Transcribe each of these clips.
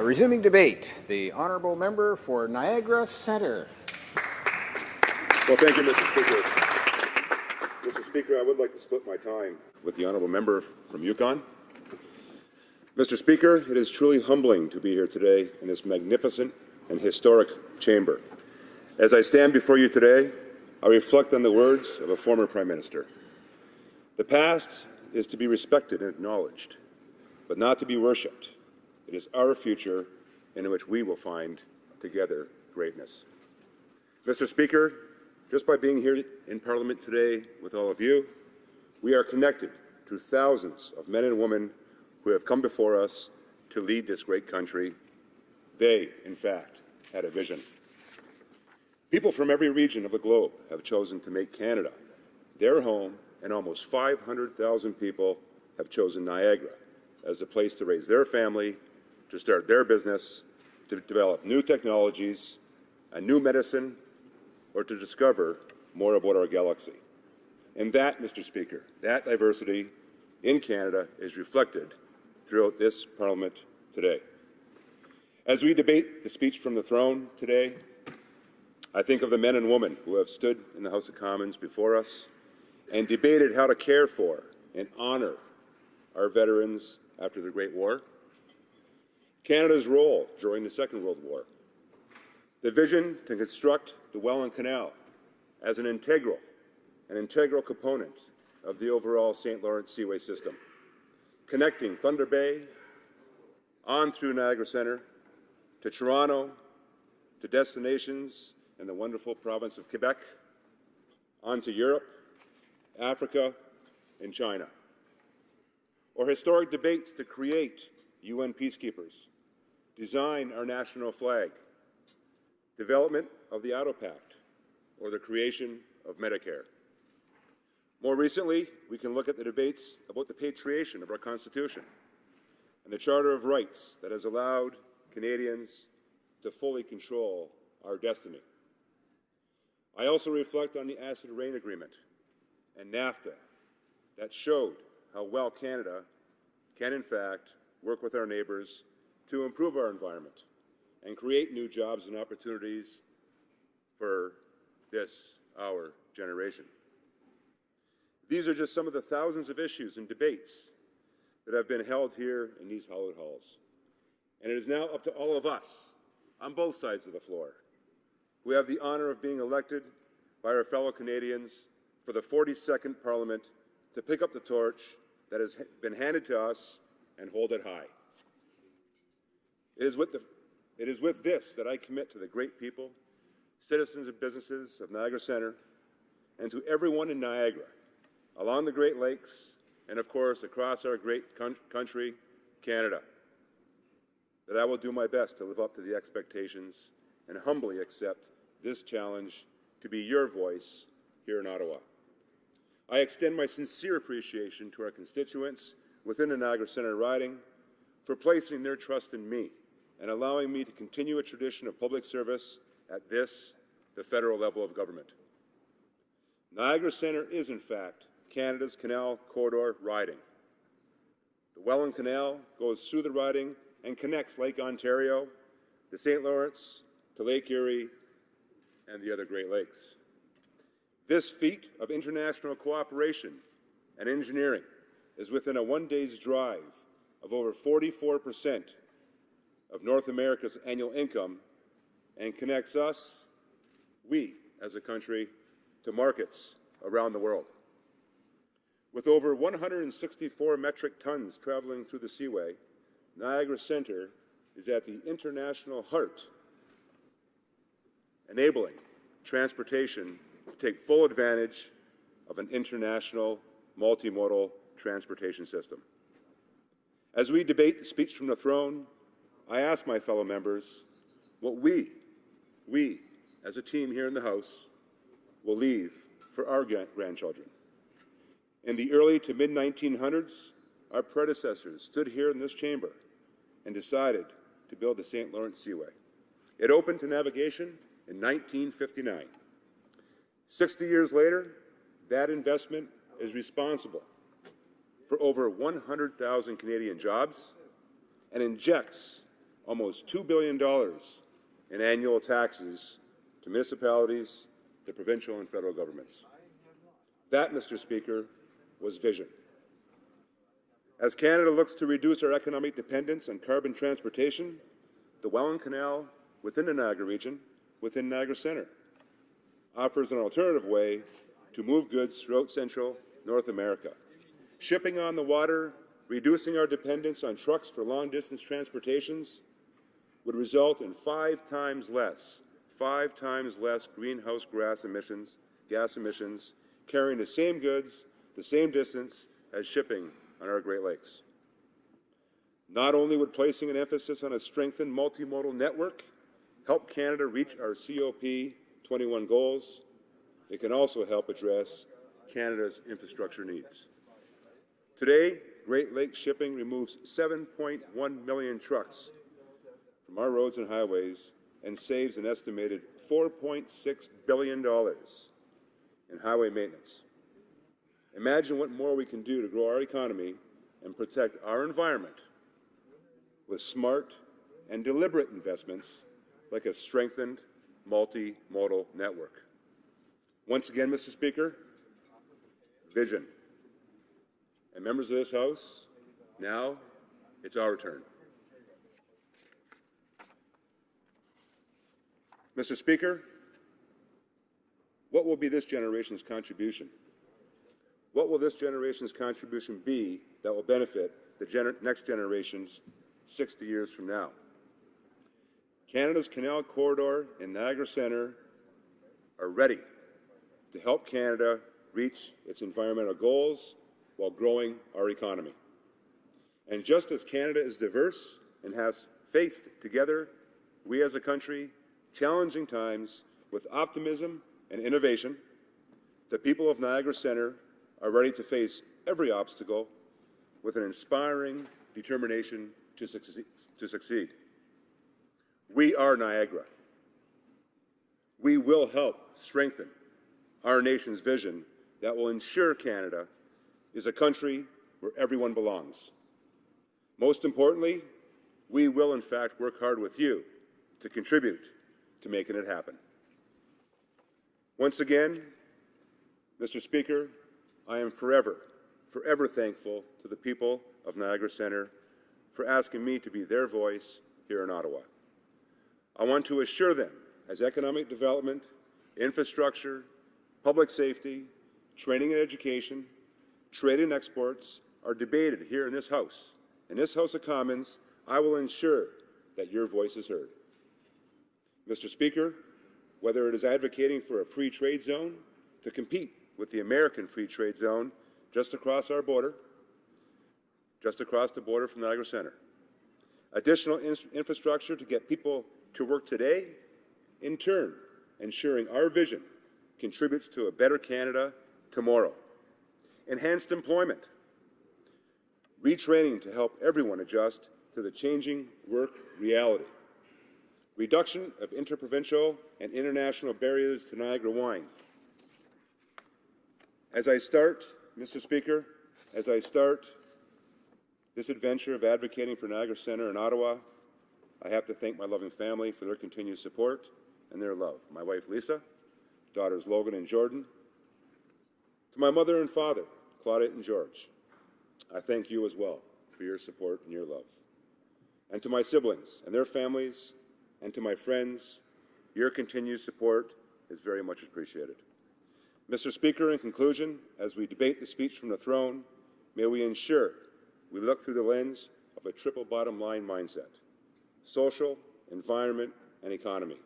Resuming debate, the honourable member for Niagara Centre. Well, thank you, Mr. Speaker. Mr. Speaker, I would like to split my time with the honourable member from Yukon. Mr. Speaker, it is truly humbling to be here today in this magnificent and historic chamber. As I stand before you today, I reflect on the words of a former Prime Minister. The past is to be respected and acknowledged, but not to be worshipped. It is our future in which we will find together greatness. Mr. Speaker, just by being here in Parliament today with all of you, we are connected to thousands of men and women who have come before us to lead this great country. They, in fact, had a vision. People from every region of the globe have chosen to make Canada their home, and almost 500,000 people have chosen Niagara as a place to raise their family, to start their business, to develop new technologies, a new medicine, or to discover more about our galaxy. And that, Mr. Speaker, that diversity in Canada is reflected throughout this Parliament today. As we debate the speech from the throne today, I think of the men and women who have stood in the House of Commons before us and debated how to care for and honour our veterans after the Great War, Canada's role during the Second World War, the vision to construct the Welland Canal as an integral component of the overall St. Lawrence Seaway system, connecting Thunder Bay on through Niagara Centre to Toronto, to destinations in the wonderful province of Quebec, onto Europe, Africa, and China. Or historic debates to create UN peacekeepers, design our national flag, development of the Auto Pact, or the creation of Medicare. More recently, we can look at the debates about the patriation of our Constitution and the Charter of Rights that has allowed Canadians to fully control our destiny. I also reflect on the Acid Rain Agreement and NAFTA that showed how well Canada can, in fact, work with our neighbours to improve our environment and create new jobs and opportunities for our generation. These are just some of the thousands of issues and debates that have been held here in these hallowed halls. And it is now up to all of us, on both sides of the floor, who have the honour of being elected by our fellow Canadians for the 42nd Parliament, to pick up the torch that has been handed to us and hold it high. It is with this that I commit to the great people, citizens and businesses of Niagara Centre, and to everyone in Niagara, along the Great Lakes, and of course across our great country, Canada, that I will do my best to live up to the expectations and humbly accept this challenge to be your voice here in Ottawa. I extend my sincere appreciation to our constituents within the Niagara Centre riding for placing their trust in me and allowing me to continue a tradition of public service at the federal level of government. Niagara Centre is, in fact, Canada's Canal Corridor riding. The Welland Canal goes through the riding and connects Lake Ontario, the St. Lawrence, to Lake Erie, and the other Great Lakes. This feat of international cooperation and engineering is within a one-day's drive of over 44% of North America's annual income and connects us, we as a country, to markets around the world. With over 164 metric tons traveling through the Seaway, Niagara Centre is at the international heart, enabling transportation to take full advantage of an international multimodal transportation system. As we debate the speech from the throne, I ask my fellow members what we as a team here in the House will leave for our grandchildren. In the early to mid-1900s, our predecessors stood here in this chamber and decided to build the St. Lawrence Seaway. It opened to navigation in 1959. 60 years later, that investment is responsible for over 100,000 Canadian jobs and injects almost $2 billion in annual taxes to municipalities, to provincial and federal governments. That, Mr. Speaker, was vision. As Canada looks to reduce our economic dependence on carbon transportation, the Welland Canal within the Niagara region, within Niagara Centre, offers an alternative way to move goods throughout central North America. Shipping on the water, reducing our dependence on trucks for long-distance transportations, would result in 5 times less greenhouse gas emissions, carrying the same goods, the same distance as shipping on our Great Lakes. Not only would placing an emphasis on a strengthened multimodal network help Canada reach our COP21 goals, it can also help address Canada's infrastructure needs. Today, Great Lakes shipping removes 7.1 million trucks from our roads and highways and saves an estimated $4.6 billion in highway maintenance. Imagine what more we can do to grow our economy and protect our environment with smart and deliberate investments like a strengthened multimodal network. Once again, Mr. Speaker, vision. And members of this House, now it's our turn. Mr. Speaker, what will be this generation's contribution? What will this generation's contribution be that will benefit the next generations 60 years from now? Canada's Canal Corridor and Niagara Centre are ready to help Canada reach its environmental goals while growing our economy. And just as Canada is diverse and has faced together, we as a country, challenging times with optimism and innovation, the people of Niagara Centre are ready to face every obstacle with an inspiring determination to succeed. We are Niagara. We will help strengthen our nation's vision that will ensure Canada is a country where everyone belongs. Most importantly, we will in fact work hard with you to contribute to making it happen. Once again, Mr. Speaker, I am forever thankful to the people of Niagara Centre for asking me to be their voice here in Ottawa. I want to assure them as economic development, infrastructure, public safety, training and education, trade and exports are debated here in this House. In this House of Commons, I will ensure that your voice is heard. Mr. Speaker, whether it is advocating for a free trade zone to compete with the American free trade zone just across our border, just across the border from Niagara Centre, additional infrastructure to get people to work today, in turn, ensuring our vision contributes to a better Canada tomorrow. Enhanced employment, retraining to help everyone adjust to the changing work reality, reduction of interprovincial and international barriers to Niagara wine. As I start, Mr. Speaker, as I start this adventure of advocating for Niagara Centre in Ottawa, I have to thank my loving family for their continued support and their love. My wife, Lisa, daughters Logan and Jordan, to my mother and father, Claudette and George, I thank you as well for your support and your love. And to my siblings and their families, and to my friends, your continued support is very much appreciated. Mr. Speaker, in conclusion, as we debate the speech from the throne, may we ensure we look through the lens of a triple bottom line mindset: social, environment, and economy,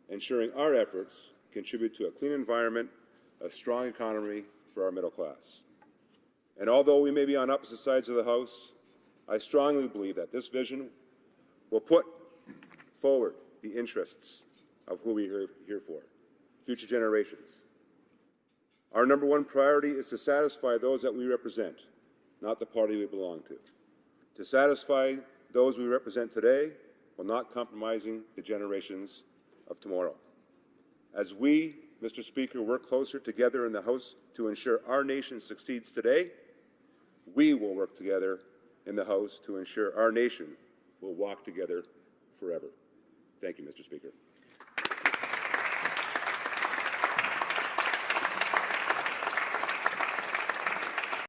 ensuring our efforts contribute to a clean environment, a strong economy for our middle class. And although we may be on opposite sides of the House, I strongly believe that this vision will put forward the interests of who we are here for, future generations. Our number one priority is to satisfy those that we represent, not the party we belong to. To satisfy those we represent today while not compromising the generations of tomorrow. As we, Mr. Speaker, work closer together in the House to ensure our nation succeeds today, we will work together in the House to ensure our nation will walk together you, Mr. Speaker.